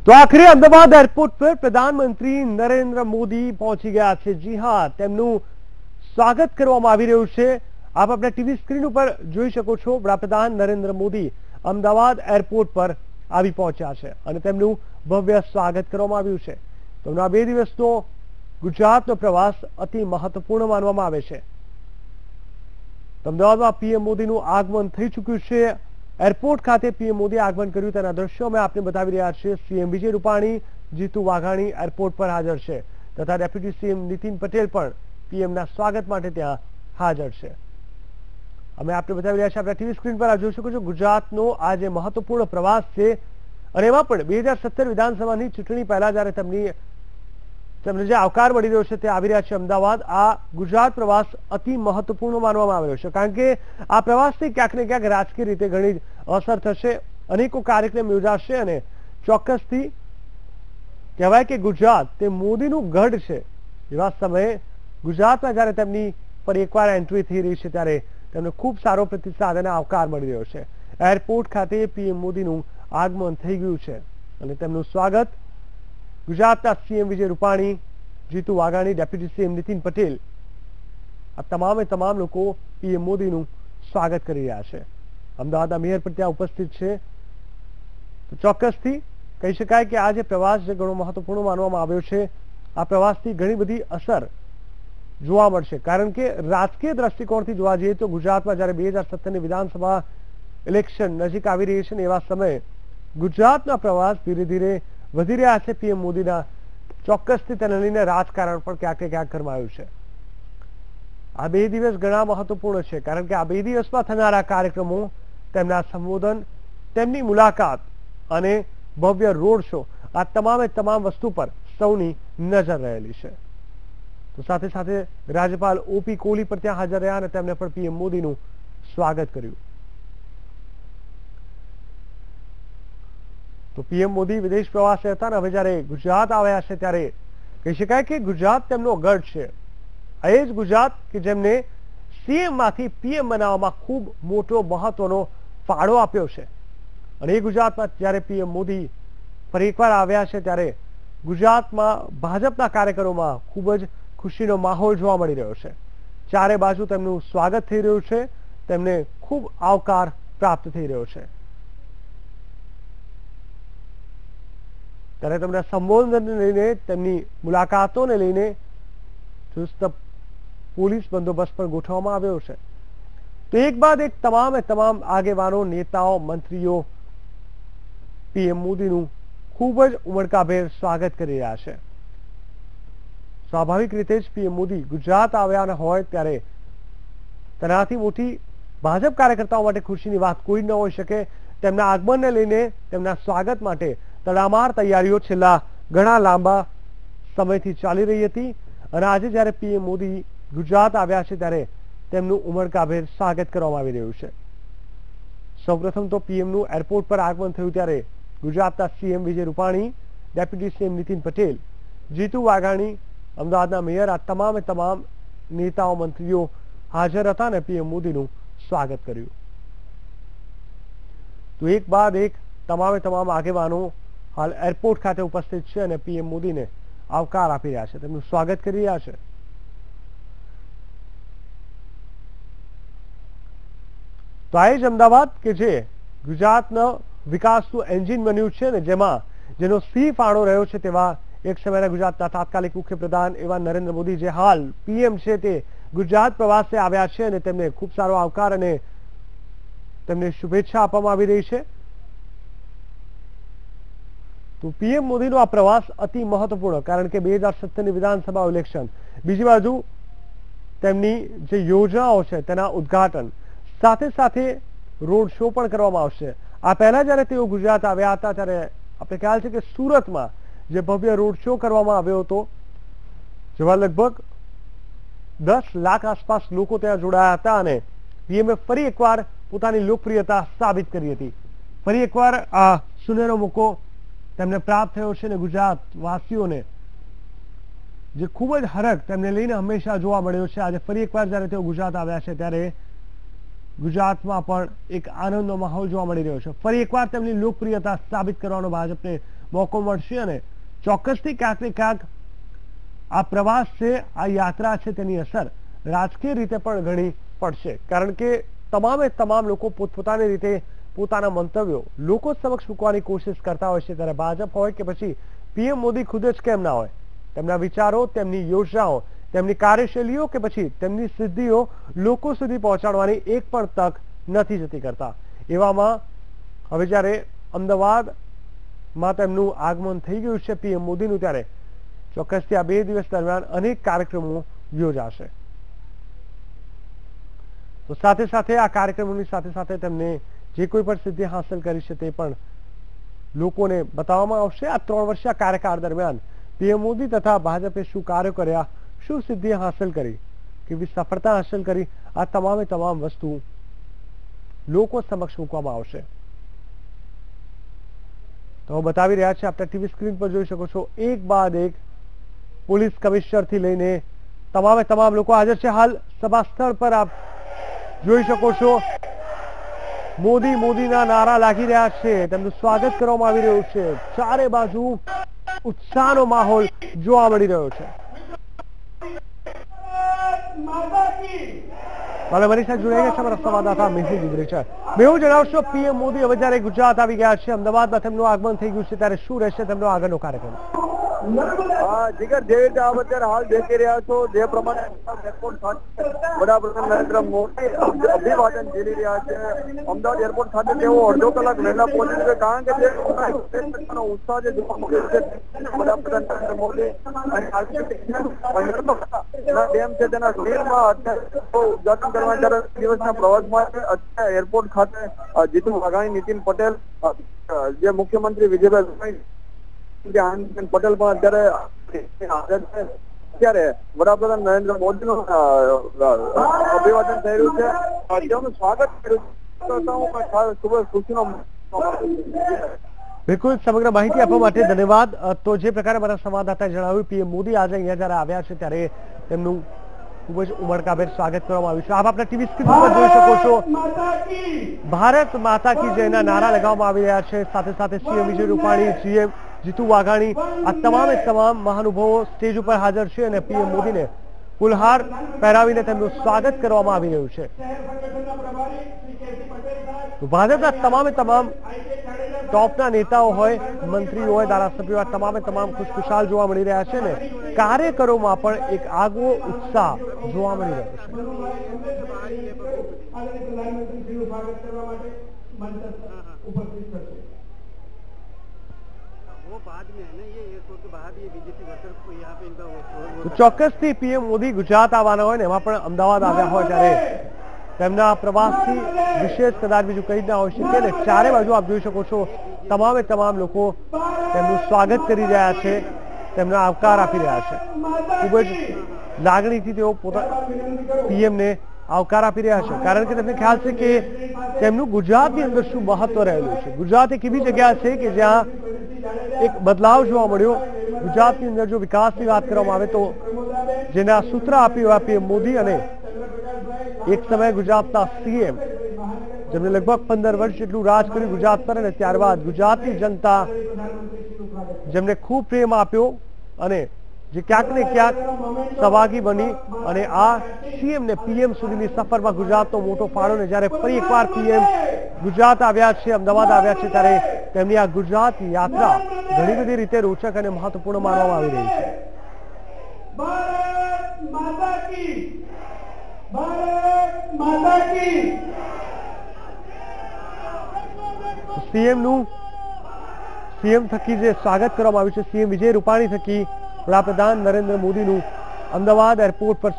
तो आखिरी अहमदाबाद एयरपोर्ट पर प्रधानमंत्री नरेंद्र मोदी पहुंची गया है। जी हाँ, તેમનું સ્વાગત કરવામાં આવી રહ્યું છે। આપ આપણા ટીવી સ્ક્રીન ઉપર જોઈ શકો છો। વડાપ્રધાન નરેન્દ્ર મોદી અમદાવાદ એરપોર્ટ પર આવી પહોંચ્યા છે અને તેમનું ભવ્ય સ્વાગત કરવામાં આવ્યું છે। તેમનો આ 2 દિવસનો ગુજરાતનો પ્રવાસ અતિ મહત્વપૂર્ણ માનવામાં આવે છે। અમદાવાદમાં પીએમ મોદીનું આગમન થઈ ચૂક્યું છે। एयरपोर्ट खाते पीएम मोदी आगमन કર્યું તેના દ્રશ્યો મેં આપને બતાવી રહ્યા છે। સીએમ વિજય રૂપાણી, જીતુ વાઘાણી એરપોર્ટ પર હાજર છે તથા ડેપ્યુટી સીએમ નીતિન પટેલ પણ પીએમના સ્વાગત માટે ત્યાં હાજર છે। અમે આપને બતાવી રહ્યા છીએ આપણા ટીવી સ્ક્રીન પર જોઈ શકો છો। ગુજરાતનો આ જે મહત્વપૂર્ણ પ્રવાસ છે અને એમાં પણ 2017 વિધાનસભાની ચૂંટણી પહેલા જ્યારે તેમને જે આવકાર મળી રહ્યો છે તે આવી રહ્યા છે અમદાવાદ। આ ગુજરાત પ્રવાસ અતિ મહત્વપૂર્ણ માનવામાં આવી રહ્યો છે કારણ કે આ પ્રવાસથી ક્યાંક ને ક્યાંક રાજકીય રીતે ઘણી જ અસર થશે। અનેકો કાર્યક્રમ યોજાશે અને ચોક્કસથી કહેવાય કે ગુજરાત તે મોદીનું ગઢ છે। એવા સમયે ગુજરાતમાં જ્યારે તેમની પર એકવાર એન્ટ્રી થઈ રહી છે ત્યારે તેમને ખૂબ સારો પ્રતિસાદ અને આવકાર મળી રહ્યો છે। એરપોર્ટ ખાતે પીએમ મોદીનું આગમન થઈ ગયું છે અને તેમનું સ્વાગત ગુજરાતના CM Vijay Rupani, Jitu Vaghani, deputy CM Nitin Patel આ તમામ લોકો પીએમ મોદીનું સ્વાગત કરી રહ્યા છે। અમદાવાદના મેયર પણ ત્યાં ઉપસ્થિત છે। તો ચોક્કસથી કહી શકાય કે આ જે પ્રવાસ જે ઘણો મહત્વપૂર્ણ માનવામાં આવ્યો છે આ પ્રવાસથી ઘણી બધી અસર જોવા મળશે કારણ કે રાજકીય દ્રષ્ટિકોણથી જોવા જઈએ તો ગુજરાતમાં જ્યારે 2017ની વિધાનસભા ઇલેક્શન નજીક આવી રહી છે ને એવા સમયે ગુજરાતના પ્રવાસ ધીરે ધીરે વધી રહ્યા છે પીએમ મોદીના। ચોક્કસથી તેને લઈને રાજકારણ પણ ક્યાંક ને ક્યાંક ગરમાયું છે। આ 2 દિવસ ઘણા મહત્વપૂર્ણ છે કારણ કે આ 2 દિવસમાં થનારા કાર્યક્રમો, તેમના સંબોધન, તેમની મુલાકાત અને ભવ્ય રોડ શો આ તમામ વસ્તુ પર સૌની નજર રહેલી છે। તો સાથે સાથે રાજ્યપાલ ઓપી કોહલી પર ત્યાં હાજર રહ્યા અને તેમને પણ પીએમ મોદીનું સ્વાગત કર્યું। તો પીએમ મોદી વિદેશ પ્રવાસે હતા અને હવે જ્યારે ગુજરાત આવ્યા છે ત્યારે કહી શકાય કે ગુજરાત તેમનો ગઢ છે। આ એ જ ગુજરાત કે જેમને સીએમ માંથી પીએમ બનાવવામાં ખૂબ મોટો મહત્વનો ફાળો આપ્યો છે અને એ ગુજરાતમાં જ્યારે પીએમ મોદી ફરી એકવાર આવ્યા છે ત્યારે ગુજરાતમાં ભાજપના કાર્યકરોમાં ખૂબ જ ખુશીનો માહોલ જોવા મળી રહ્યો છે। ચારે બાજુ તેમનું સ્વાગત થઈ રહ્યું છે, તેમને ખૂબ આવકાર પ્રાપ્ત થઈ રહ્યો છે। ત્યારે તેમના સંબોધનને લઈને, તેમની મુલાકાતોને લઈને ચુસ્ત પોલીસ બંદોબસ્ત પણ ગોઠવવામાં આવ્યો છે। તો એક બાદ એક તમામ આગેવાનો, નેતાઓ, મંત્રીઓ પીએમ મોદીનું ખૂબ જ ઉમળકાભેર સ્વાગત કરી રહ્યા છે। સ્વાભાવિક રીતે જ પીએમ મોદી ગુજરાત આવ્યા હોય ત્યારે તેનાથી મોટી ભાજપ કાર્યકર્તાઓ માટે ખુશીની વાત કોઈ ન હોઈ શકે। તેમના આગમનને લઈને, તેમના સ્વાગત માટે તડામાર તૈયારીઓ છેલ્લા ઘણા લાંબા સમયથી ચાલી રહી હતી અને આજે જ્યારે પીએમ મોદી ગુજરાત આવ્યા છે ત્યારે તેમનું ઉમળકાભેર સ્વાગત કરવામાં આવી રહ્યું છે। સૌપ્રથમ તો પીએમનું એરપોર્ટ પર આગમન થયું ત્યારે ગુજરાતના CM Vijay Rupani, deputy CM Nitin Patel, Jitu Vaghani, અમદાવાદના મેયર આ તમામ નેતાઓ, મંત્રીઓ હાજર હતા અને પીએમ મોદીનું સ્વાગત કર્યું। તો એક બાદ એક તમામ આગેવાનો હાલ એરપોર્ટ ખાતે ઉપસ્થિત છે અને પીએમ મોદીને આવકાર આપી રહ્યા છે, તેમનું સ્વાગત કરી રહ્યા છે। તો આ જ અમદાવાદ કે જે ગુજરાતનો વિકાસનું એન્જિન બન્યું છે ને જેનો સિંહ ફાળો રહ્યો છે તેવા એક સમયના ગુજરાતના તાત્કાલિક મુખ્યપ્રધાન એવા નરેન્દ્ર મોદી જે હાલ પીએમ છે તે ગુજરાત પ્રવાસે આવ્યા છે અને તેમને ખૂબ સારો આવકાર અને તેમને શુભેચ્છા આપવામાં આવી રહી છે। તો પીએમ મોદીનો આ પ્રવાસ અતિ મહત્વપૂર્ણ કારણ કે 2017ની વિધાનસભા ઇલેક્શન, બીજી બાજુ તેમની જે યોજનાઓ છે તેના ઉદ્ઘાટન, સાથે સાથે રોડ શો પણ કરવામાં આવશે। આ પહેલા જ્યારે તેઓ ગુજરાત આવ્યા હતા ત્યારે આપણે ખ્યાલ છે કે સુરતમાં જે ભવ્ય રોડ શો કરવામાં આવ્યો હતો જેમાં લગભગ 10 લાખ આસપાસ લોકો ત્યાં જોડાયા હતા અને પીએમએ ફરી એકવાર પોતાની લોકપ્રિયતા સાબિત કરી હતી। ફરી એકવાર આ સુનેરો મોકો તેમને પ્રાપ્ત થયો છે અને ગુજરાત વાસીઓને જે ખૂબ જ હરખ તેમને લઈને હંમેશા જોવા મળ્યો છે। આજે ફરી એકવાર જ્યારે તેઓ ગુજરાત આવ્યા છે ત્યારે ગુજરાતમાં પણ એક આનંદનો માહોલ જોવા મળી રહ્યો છે। ફરી એકવાર તેમની લોકપ્રિયતા સાબિત કરવાનો ભાજપને મોકો મળશે અને ચોક્કસથી ક્યાંક ને ક્યાંક આ પ્રવાસ છે, આ યાત્રા છે, તેની અસર રાજકીય રીતે પણ ઘણી પડશે, કારણ કે તમામે તમામ લોકો પોતપોતાની રીતે પોતાના મંતવ્યો લોકો સમક્ષ મૂકવાની કોશિશ કરતા હોય છે, ત્યારે ભાજપ હોય કે પછી પીએમ મોદી ખુદ જ કેમ ના હોય, તેમના વિચારો, તેમની યોજનાઓ, તેમની કાર્યશૈલીઓ કે પછી તેમની સિદ્ધિઓ લોકો સુધી પહોંચાડવાની એક પણ તક નથી જતી કરતા. એવામાં હવે જ્યારે અમદાવાદમાં તેમનું આગમન થઈ ગયું છે પીએમ મોદીનું, ત્યારે ચોક્કસથી આ 2 દિવસ દરમિયાન અનેક કાર્યક્રમો યોજાશે. તો સાથે સાથે આ કાર્યક્રમોની સાથે સાથે તેમને જે કોઈ પણ સિદ્ધિ હાંસલ કરી છે તે પણ લોકોને બતાવવામાં આવશે. આ 3 વર્ષીય કાર્યકાળ દરમિયાન પીએમ મોદી તથા ભાજપે શું કાર્યો કર્યા, શું સિદ્ધિ હાંસલ કરી, કેવી સફળતા હાંસલ કરી, આ તમામે તમામ વસ્તુ લોકો સમક્ષ મૂકવામાં આવશે. તો બતાવી રહ્યા છે, આપણા ટીવી સ્ક્રીન પર જોઈ શકો છો, એક બાદ એક પોલીસ કમિશનરથી લઈને તમામે તમામ લોકો હાજર છે. હાલ સભા સ્થળ પર આપ જોઈ શકો છો, મોદી મોદીના નારા લાગી રહ્યા છે, તેમનું સ્વાગત કરવામાં આવી રહ્યું છે. ચારે બાજુ ઉત્સાહનો માહોલ જોવા મળી રહ્યો છે. મારી સાથે જોડાઈ ગયા છે અમારા સંવાદદાતા મેહુલ ગુજરેચા. મેહુલ, જણાવશો, પીએમ મોદી હવે જયારે ગુજરાત આવી ગયા છે, અમદાવાદમાં તેમનું આગમન થઈ ગયું છે, ત્યારે શું રહેશે તેમનો આગળનો કાર્યક્રમ? જીગર, જે રીતે આપ અત્યારે હાલ દેખી રહ્યા છો, જે પ્રમાણે એરપોર્ટ ખાતે વડાપ્રધાન નરેન્દ્ર મોદી અભિવાદન ઝીલી રહ્યા છે. અમદાવાદ એરપોર્ટ ખાતે તેઓ અડધો કલાક વહેલા પહોંચે છે, કારણ કે જે ઉત્સાહ જે જોવા મળ્યો છે વડાપ્રધાન નરેન્દ્ર મોદી અને ડેમ છે તેના સ્ટીલમાં ઉદઘાટન કરવા જ્યારે દિવસના પ્રવાસમાં અત્યારે એરપોર્ટ ખાતે જીતુ વાઘાણી, નીતિન પટેલ, જે મુખ્યમંત્રી વિજયભાઈ રૂપાણી, આનંદબેન પટેલ પણ અત્યારે હાજર છે. ત્યારે વડાપ્રધાન નરેન્દ્ર મોદીનું અભિવાદન થઈ રહ્યું છે, તેઓનું સ્વાગત કર્યું છે. ખૂબ જ ખુશીનો બિલકુલ, સમગ્ર માહિતી આપવા માટે ધન્યવાદ. તો જે પ્રકારે મારા સંવાદદાતાએ જણાવ્યું, પીએમ મોદી આજે અહીંયા જયારે આવ્યા છે ત્યારે તેમનું ખૂબ જ ઉમળકાભેર સ્વાગત કરવામાં આવ્યું છે. આપ આપણા ટીવી સ્ક્રીન પર જોઈ શકો છો, ભારત માતા કી જયના નારા લગાવવામાં આવી રહ્યા છે. સાથે સાથે સીએમ વિજય રૂપાણી, સીએમ જીતુ વાઘાણી, આ તમામે તમામ મહાનુભાવો સ્ટેજ ઉપર હાજર છે અને પીએમ મોદીને ફુલહાર પહેરાવીને તેમનું સ્વાગત કરવામાં આવી રહ્યું છે. ભાજપના તમામે તમામ ટોપના નેતાઓ હોય, મંત્રીઓ હોય, ધારાસભ્યો, આ તમામે તમામ ખુશખુશાલ જોવા મળી રહ્યા છે ને કાર્યકરોમાં પણ એક આગવો ઉત્સાહ જોવા મળી રહ્યો છે. ચોક્કસથી પીએમ મોદી ગુજરાત આવવાના હોય ને એમાં પણ અમદાવાદ આવ્યા હોય ત્યારે તેમના પ્રવાસથી વિશેષ કદાચ બીજું કંઈ ના હોઈ શકે ને ચારે બાજુ આપ જોઈ શકો છો, તમામે તમામ લોકો તેમનું સ્વાગત કરી રહ્યા છે, તેમને આવકાર આપી રહ્યા છે. ખૂબ જ લાગણીથી તેઓ પીએમને આવકાર આપી રહ્યા છે, કારણ કે તેમને ખ્યાલ છે કે તેમનું ગુજરાતની અંદર શું મહત્વ રહેલું છે. ગુજરાત એક એવી જગ્યા છે કે જ્યાં એક બદલાવ જોવા મળ્યો. ગુજરાતની અંદર જો વિકાસની વાત કરવામાં આવે તો જેના સૂત્ર આપ્યું પીએમ મોદી અને એક સમયે ગુજરાતના સીએમ જેમને લગભગ 15 વર્ષ જેટલું રાજ કર્યું ગુજરાત પર, અને ત્યારબાદ ગુજરાતની જનતા જેમને ખૂબ પ્રેમ આપ્યો અને જે ક્યાંક ને ક્યાંક સહભાગી બની અને આ સીએમ ને પીએમ સુધીની સફરમાં ગુજરાતનો મોટો ફાળો, ને જ્યારે ફરી એકવાર પીએમ ગુજરાત આવ્યા છે, અમદાવાદ આવ્યા છે, ત્યારે તેમની આ ગુજરાત યાત્રા ઘણી બધી રીતે રોચક અને મહત્વપૂર્ણ માનવામાં આવી રહી છે. સીએમ થકી જે સ્વાગત કરવામાં આવ્યું છે, સીએમ વિજય રૂપાણી થકી વડાપ્રધાન નરેન્દ્ર મોદીનું અમદાવાદ એરપોર્ટ પર